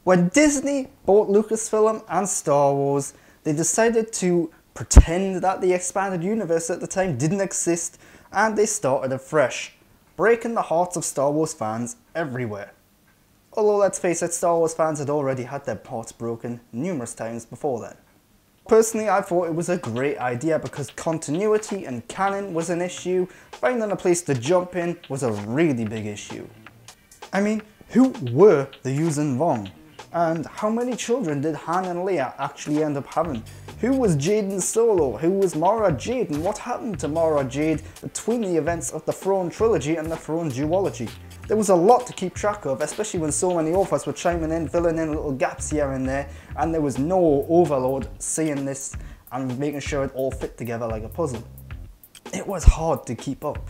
When Disney bought Lucasfilm and Star Wars, they decided to pretend that the expanded universe at the time didn't exist, and they started afresh, breaking the hearts of Star Wars fans everywhere. Although let's face it, Star Wars fans had already had their hearts broken numerous times before then. Personally, I thought it was a great idea because continuity and canon was an issue, finding a place to jump in was a really big issue. I mean, who were the Yuuzhan Vong? And how many children did Han and Leia actually end up having? Who was Jaden Solo? Who was Mara Jade? And what happened to Mara Jade between the events of the Thrawn Trilogy and the Thrawn Duology? There was a lot to keep track of, especially when so many authors were chiming in, filling in little gaps here and there, and there was no overload seeing this and making sure it all fit together like a puzzle. It was hard to keep up.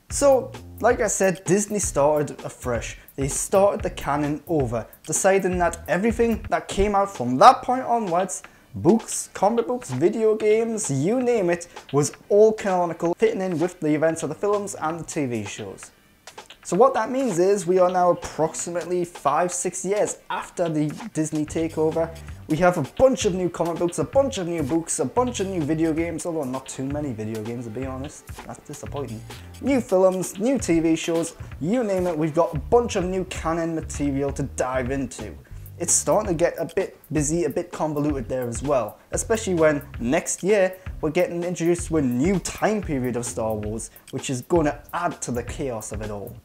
So, like I said, Disney started afresh. They started the canon over, deciding that everything that came out from that point onwards, books, comic books, video games, you name it, was all canonical, fitting in with the events of the films and the TV shows. So what that means is we are now approximately 5-6 years after the Disney takeover. We have a bunch of new comic books, a bunch of new books, a bunch of new video games, although not too many video games to be honest, that's disappointing. New films, new TV shows, you name it, we've got a bunch of new canon material to dive into. It's starting to get a bit busy, a bit convoluted there as well, especially when next year we're getting introduced to a new time period of Star Wars, which is going to add to the chaos of it all.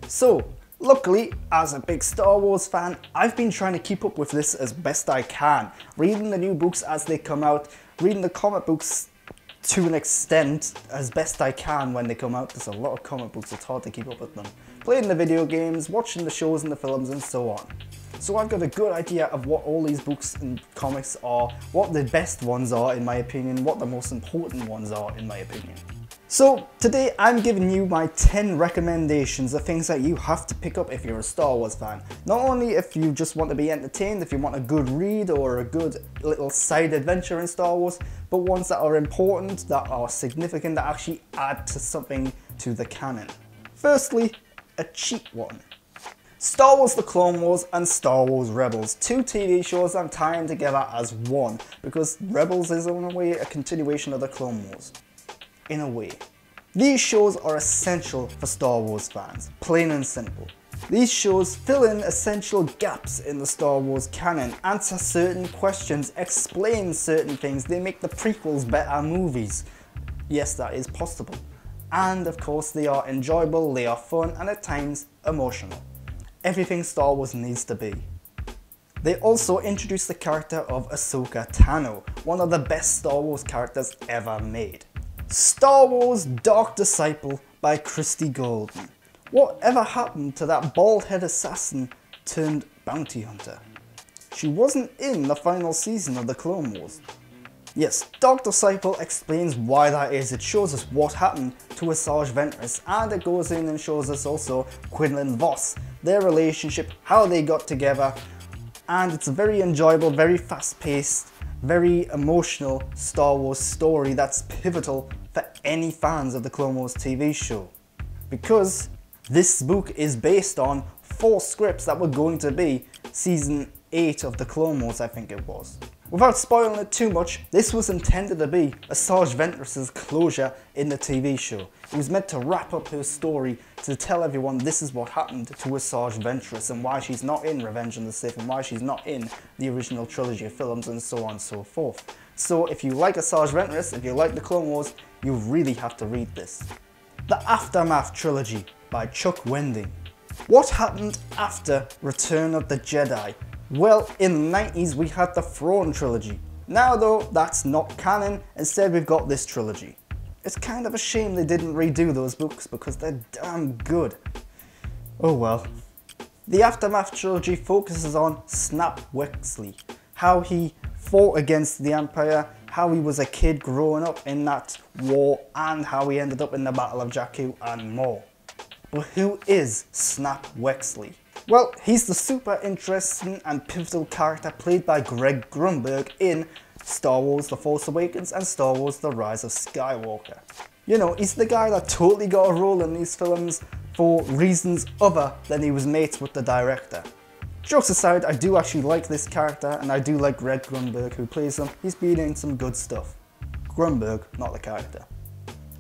So, luckily, as a big Star Wars fan, I've been trying to keep up with this as best I can, reading the new books as they come out, reading the comic books to an extent as best I can when they come out. There's a lot of comic books, it's hard to keep up with them. Playing the video games, watching the shows and the films and so on. So I've got a good idea of what all these books and comics are, what the best ones are in my opinion, what the most important ones are in my opinion. So today I'm giving you my 10 recommendations of things that you have to pick up if you're a Star Wars fan. Not only if you just want to be entertained, if you want a good read or a good little side adventure in Star Wars, but ones that are important, that are significant, that actually add to something to the canon. Firstly, a cheap one. Star Wars The Clone Wars and Star Wars Rebels, two TV shows I'm tying together as one, because Rebels is in a way a continuation of The Clone Wars. In a way. These shows are essential for Star Wars fans, plain and simple. These shows fill in essential gaps in the Star Wars canon, answer certain questions, explain certain things, they make the prequels better movies. Yes, that is possible. And of course they are enjoyable, they are fun, and at times emotional. Everything Star Wars needs to be. They also introduced the character of Ahsoka Tano, one of the best Star Wars characters ever made. Star Wars Dark Disciple by Christie Golden. Whatever happened to that bald-headed assassin turned bounty hunter? She wasn't in the final season of the Clone Wars. Yes, Dark Disciple explains why that is. It shows us what happened to Asajj Ventress, and it goes in and shows us also Quinlan Vos, their relationship, how they got together, and it's a very enjoyable, very fast-paced, very emotional Star Wars story that's pivotal for any fans of the Clone Wars TV show. Because this book is based on 4 scripts that were going to be season 8 of the Clone Wars, I think it was. Without spoiling it too much, this was intended to be Asajj Ventress' closure in the TV show. It was meant to wrap up her story, to tell everyone this is what happened to Asajj Ventress and why she's not in Revenge of the Sith and why she's not in the original trilogy of films and so on and so forth. So if you like Asajj Ventress, if you like the Clone Wars, you really have to read this. The Aftermath Trilogy by Chuck Wendig. What happened after Return of the Jedi? Well, in the 90s we had the Thrawn Trilogy. Now though, that's not canon, instead we've got this trilogy. It's kind of a shame they didn't redo those books because they're damn good. Oh well. The Aftermath Trilogy focuses on Snap Wexley, how he fought against the Empire, how he was a kid growing up in that war, and how he ended up in the Battle of Jakku and more. But who is Snap Wexley? Well, he's the super interesting and pivotal character played by Greg Grunberg in Star Wars The Force Awakens and Star Wars The Rise of Skywalker. You know, he's the guy that totally got a role in these films for reasons other than he was mates with the director. Jokes aside, I do actually like this character, and I do like Red Grunberg who plays him. He's been in some good stuff. Grunberg, not the character.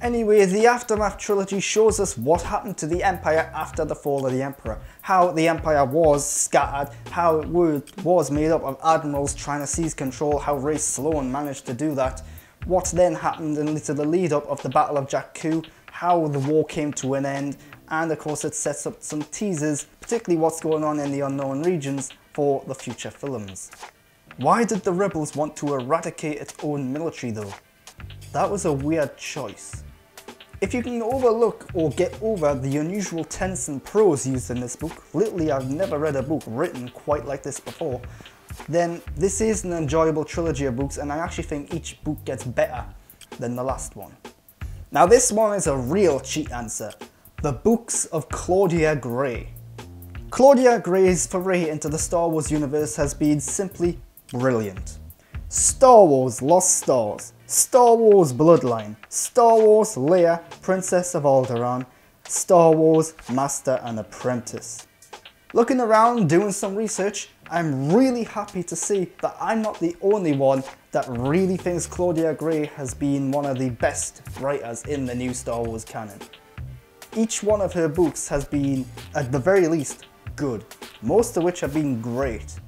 Anyway, the Aftermath Trilogy shows us what happened to the Empire after the fall of the Emperor, how the Empire was scattered, how it was made up of admirals trying to seize control, how Ray Sloan managed to do that, what then happened into the lead up of the Battle of Jakku, how the war came to an end, and of course it sets up some teasers, particularly what's going on in the unknown regions for the future films. Why did the Rebels want to eradicate its own military though? That was a weird choice. If you can overlook or get over the unusual tense and prose used in this book, literally I've never read a book written quite like this before, then this is an enjoyable trilogy of books, and I actually think each book gets better than the last one. Now this one is a real cheat answer. The books of Claudia Gray. Claudia Gray's foray into the Star Wars universe has been simply brilliant. Star Wars Lost Stars, Star Wars Bloodline, Star Wars Leia, Princess of Alderaan, Star Wars Master and Apprentice. Looking around, doing some research, I'm really happy to see that I'm not the only one that really thinks Claudia Gray has been one of the best writers in the new Star Wars canon. Each one of her books has been, at the very least, good, most of which have been great.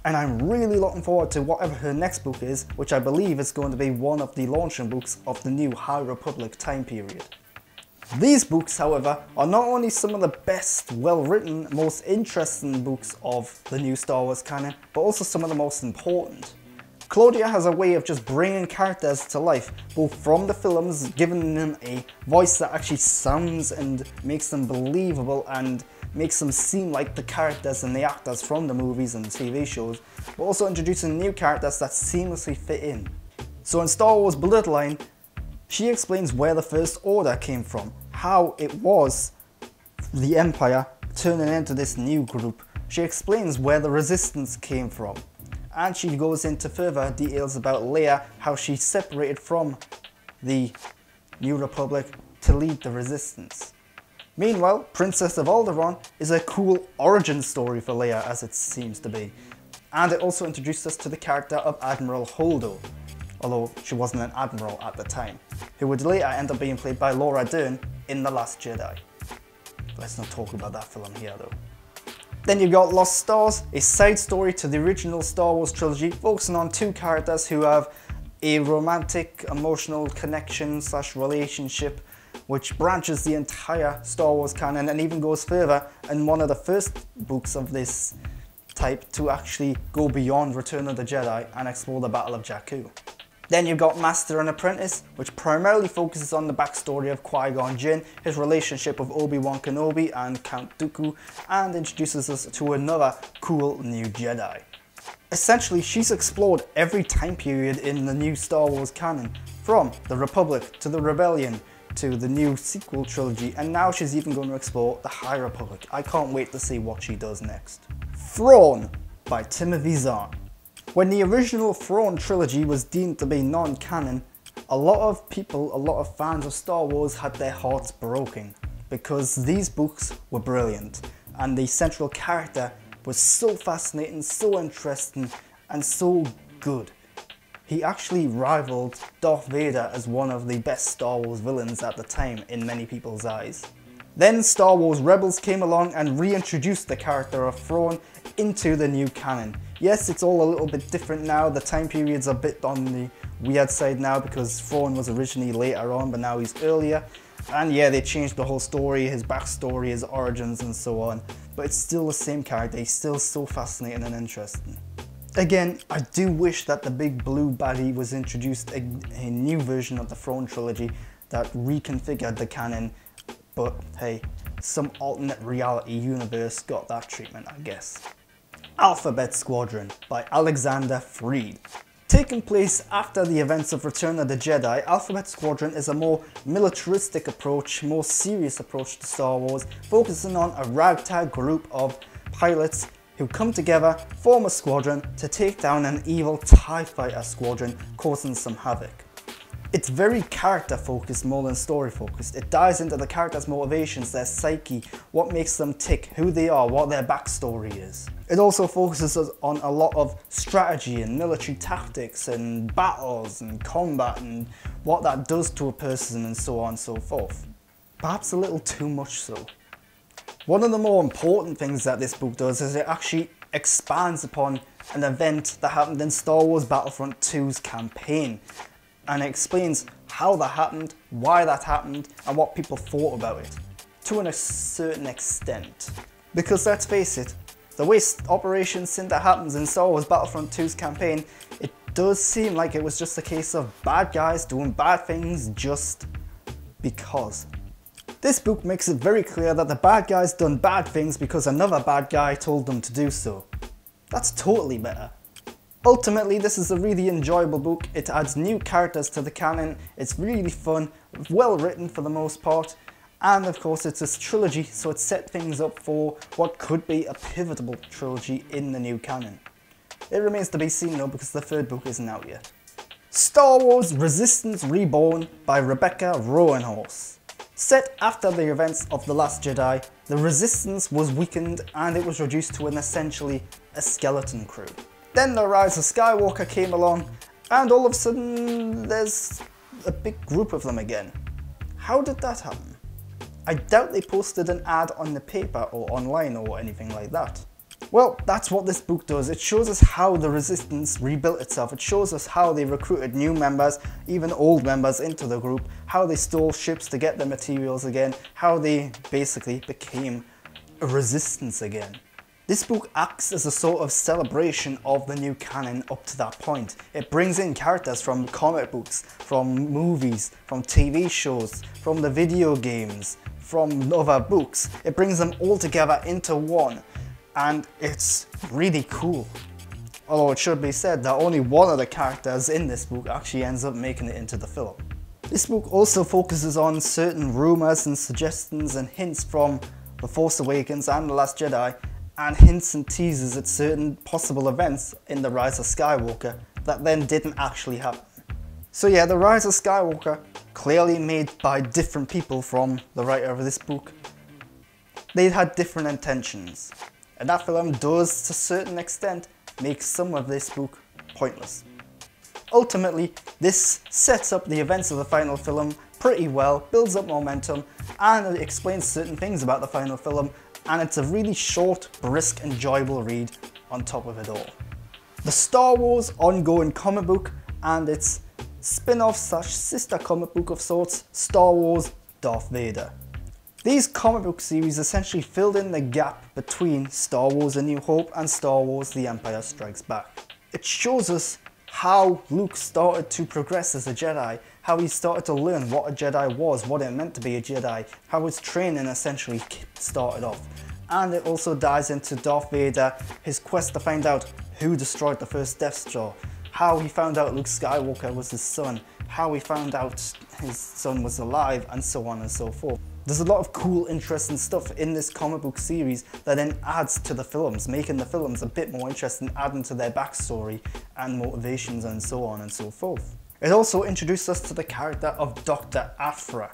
And I'm really looking forward to whatever her next book is, which I believe is going to be one of the launching books of the new High Republic time period. These books, however, are not only some of the best, well-written, most interesting books of the new Star Wars canon, but also some of the most important. Claudia has a way of just bringing characters to life, both from the films, giving them a voice that actually sounds and makes them believable and makes them seem like the characters and the actors from the movies and TV shows, but also introducing new characters that seamlessly fit in. So in Star Wars Bloodline, she explains where the First Order came from, how it was the Empire turning into this new group. She explains where the Resistance came from, and she goes into further details about Leia, how she separated from the New Republic to lead the Resistance. Meanwhile, Princess of Alderaan is a cool origin story for Leia, as it seems to be. And it also introduced us to the character of Admiral Holdo, although she wasn't an admiral at the time, who would later end up being played by Laura Dern in The Last Jedi. Let's not talk about that film here though. Then you've got Lost Stars, a side story to the original Star Wars trilogy, focusing on two characters who have a romantic, emotional connection / relationship which branches the entire Star Wars canon and even goes further in one of the first books of this type to actually go beyond Return of the Jedi and explore the Battle of Jakku. Then you've got Master and Apprentice, which primarily focuses on the backstory of Qui-Gon Jinn, his relationship with Obi-Wan Kenobi and Count Dooku, and introduces us to another cool new Jedi. Essentially, she's explored every time period in the new Star Wars canon, from the Republic to the Rebellion, to the new sequel trilogy, and now she's even going to explore the High Republic. I can't wait to see what she does next. Thrawn by Timothy Zahn. When the original Thrawn trilogy was deemed to be non-canon, a lot of people, a lot of fans of Star Wars had their hearts broken because these books were brilliant and the central character was so fascinating, so interesting and so good. He actually rivaled Darth Vader as one of the best Star Wars villains at the time in many people's eyes. Then Star Wars Rebels came along and reintroduced the character of Thrawn into the new canon. Yes, it's all a little bit different now, the time period's a bit on the weird side now because Thrawn was originally later on but now he's earlier. And yeah, they changed the whole story, his backstory, his origins and so on. But it's still the same character, he's still so fascinating and interesting. Again, I do wish that the big blue baddie was introduced a new version of the Thrawn trilogy that reconfigured the canon, but hey, some alternate reality universe got that treatment, I guess. Alphabet Squadron by Alexander Freed. Taking place after the events of Return of the Jedi, Alphabet Squadron is a more militaristic approach, more serious approach to Star Wars, focusing on a ragtag group of pilots who come together, form a squadron to take down an evil TIE fighter squadron, causing some havoc. It's very character focused more than story focused. It dives into the characters' motivations, their psyche, what makes them tick, who they are, what their backstory is. It also focuses on a lot of strategy and military tactics and battles and combat and what that does to a person and so on and so forth. Perhaps a little too much so. One of the more important things that this book does is it actually expands upon an event that happened in Star Wars Battlefront 2's campaign. And it explains how that happened, why that happened, and what people thought about it, to a certain extent. Because let's face it, the way Operation Cinder happens in Star Wars Battlefront 2's campaign, it does seem like it was just a case of bad guys doing bad things just because. This book makes it very clear that the bad guys done bad things because another bad guy told them to do so. That's totally better. Ultimately, this is a really enjoyable book. It adds new characters to the canon, it's really fun, well written for the most part, and of course it's a trilogy, so it set things up for what could be a pivotal trilogy in the new canon. It remains to be seen though, because the third book isn't out yet. Star Wars Resistance Reborn by Rebecca Roanhorse. Set after the events of The Last Jedi, the Resistance was weakened and it was reduced to essentially a skeleton crew. Then the Rise of Skywalker came along, and all of a sudden there's a big group of them again. How did that happen? I doubt they posted an ad on the paper or online or anything like that. Well, that's what this book does. It shows us how the Resistance rebuilt itself. It shows us how they recruited new members, even old members, into the group, how they stole ships to get their materials again, how they basically became a resistance again. This book acts as a sort of celebration of the new canon up to that point. It brings in characters from comic books, from movies, from TV shows, from the video games, from other books. It brings them all together into one, and it's really cool. Although it should be said that only one of the characters in this book actually ends up making it into the film. This book also focuses on certain rumours and suggestions and hints from The Force Awakens and The Last Jedi, and hints and teases at certain possible events in The Rise of Skywalker that then didn't actually happen. So yeah, The Rise of Skywalker, clearly made by different people from the writer of this book, they had different intentions. And that film does, to a certain extent, make some of this book pointless. Ultimately, this sets up the events of the final film pretty well, builds up momentum, and it explains certain things about the final film, and it's a really short, brisk, enjoyable read on top of it all. The Star Wars ongoing comic book and its spin-off slash sister comic book of sorts, Star Wars Darth Vader. These comic book series essentially filled in the gap between Star Wars A New Hope and Star Wars The Empire Strikes Back. It shows us how Luke started to progress as a Jedi, how he started to learn what a Jedi was, what it meant to be a Jedi, how his training essentially started off. And it also dives into Darth Vader, his quest to find out who destroyed the first Death Star, how he found out Luke Skywalker was his son, how he found out his son was alive, and so on and so forth. There's a lot of cool, interesting stuff in this comic book series that then adds to the films, making the films a bit more interesting, adding to their backstory and motivations and so on and so forth. It also introduced us to the character of Dr. Aphra,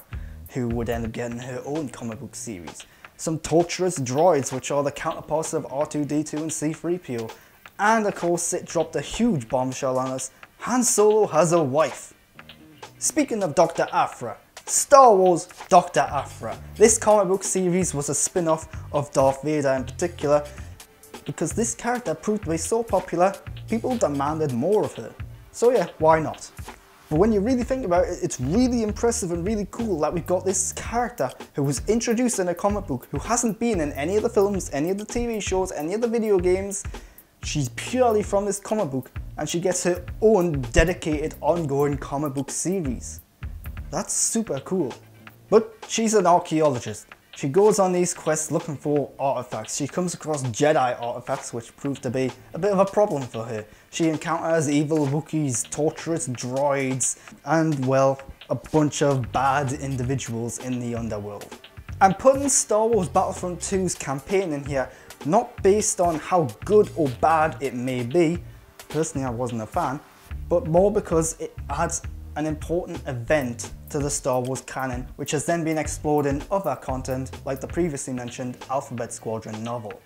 who would end up getting her own comic book series. Some torturous droids, which are the counterparts of R2-D2 and C-3PO. And of course, it dropped a huge bombshell on us: Han Solo has a wife. Speaking of Dr. Aphra, Star Wars Dr. Aphra. This comic book series was a spin-off of Darth Vader in particular, because this character proved to be so popular, people demanded more of her. So yeah, why not? But when you really think about it, it's really impressive and really cool that we've got this character who was introduced in a comic book, who hasn't been in any of the films, any of the TV shows, any of the video games. She's purely from this comic book, and she gets her own dedicated ongoing comic book series. That's super cool. But she's an archaeologist. She goes on these quests looking for artifacts. She comes across Jedi artifacts, which prove to be a bit of a problem for her. She encounters evil Wookiees, torturous droids, and well, a bunch of bad individuals in the underworld. I'm putting Star Wars Battlefront 2's campaign in here, not based on how good or bad it may be, personally I wasn't a fan, but more because it adds an important event to the Star Wars canon, which has then been explored in other content like the previously mentioned Alphabet Squadron novel.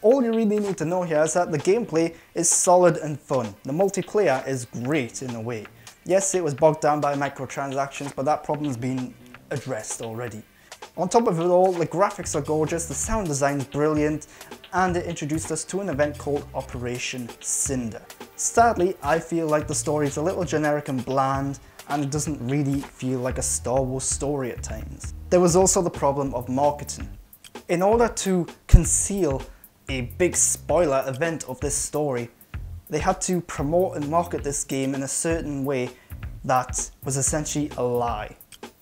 All you really need to know here is that the gameplay is solid and fun. The multiplayer is great in a way. Yes, it was bogged down by microtransactions, but that problem's been addressed already. On top of it all, the graphics are gorgeous, the sound design is brilliant, and it introduced us to an event called Operation Cinder. Sadly, I feel like the story is a little generic and bland, and it doesn't really feel like a Star Wars story at times. There was also the problem of marketing. In order to conceal a big spoiler event of this story, they had to promote and market this game in a certain way that was essentially a lie.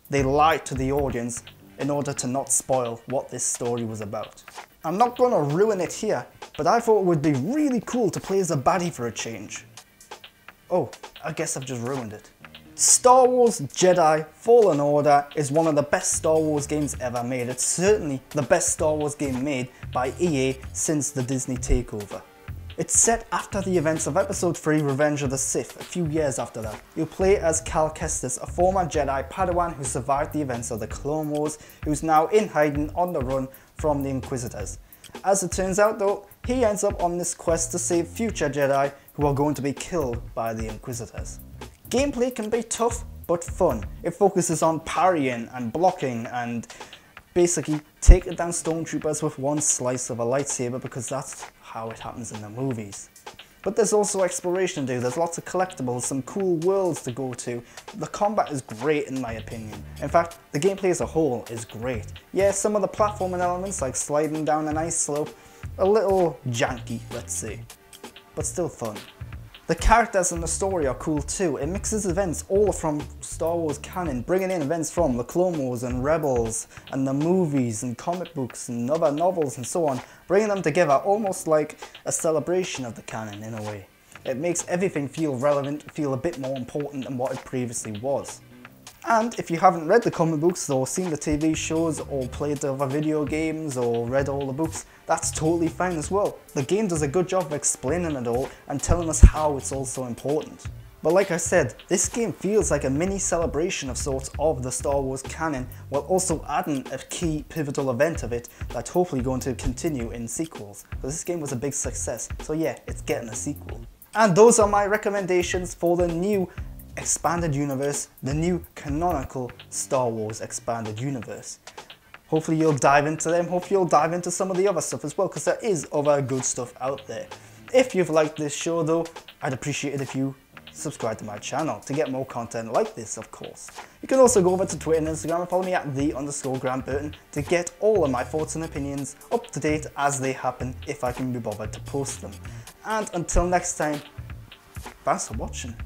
They lied to the audience in order to not spoil what this story was about. I'm not gonna ruin it here, but I thought it would be really cool to play as a baddie for a change. Oh, I guess I've just ruined it. Star Wars Jedi Fallen Order is one of the best Star Wars games ever made. It's certainly the best Star Wars game made by EA since the Disney takeover. It's set after the events of Episode 3 Revenge of the Sith, a few years after that. You'll play as Cal Kestis, a former Jedi Padawan who survived the events of the Clone Wars, who's now in hiding on the run from the Inquisitors. As it turns out though, he ends up on this quest to save future Jedi who are going to be killed by the Inquisitors. Gameplay can be tough but fun. It focuses on parrying and blocking and basically taking down stormtroopers with one slice of a lightsaber, because that's how it happens in the movies. But there's also exploration to do, there's lots of collectibles, some cool worlds to go to. The combat is great in my opinion. In fact, the gameplay as a whole is great. Yeah, some of the platforming elements like sliding down an ice slope, a little janky, let's say, but still fun. The characters and the story are cool too. It mixes events all from Star Wars canon, bringing in events from the Clone Wars and Rebels and the movies and comic books and other novels and so on, bringing them together almost like a celebration of the canon in a way. It makes everything feel relevant, feel a bit more important than what it previously was. And if you haven't read the comic books or seen the TV shows or played the other video games or read all the books, that's totally fine as well. The game does a good job of explaining it all and telling us how it's all so important. But like I said, this game feels like a mini celebration of sorts of the Star Wars canon, while also adding a key pivotal event of it that's hopefully going to continue in sequels, because this game was a big success, so yeah, it's getting a sequel. And those are my recommendations for the new expanded universe, the new canonical Star Wars expanded universe. Hopefully you'll dive into them, hopefully you'll dive into some of the other stuff as well, because there is other good stuff out there. If you've liked this show though, I'd appreciate it if you subscribe to my channel to get more content like this, of course. You can also go over to Twitter and Instagram and follow me at _GrantBurton to get all of my thoughts and opinions up to date as they happen, if I can be bothered to post them. And until next time, thanks for watching.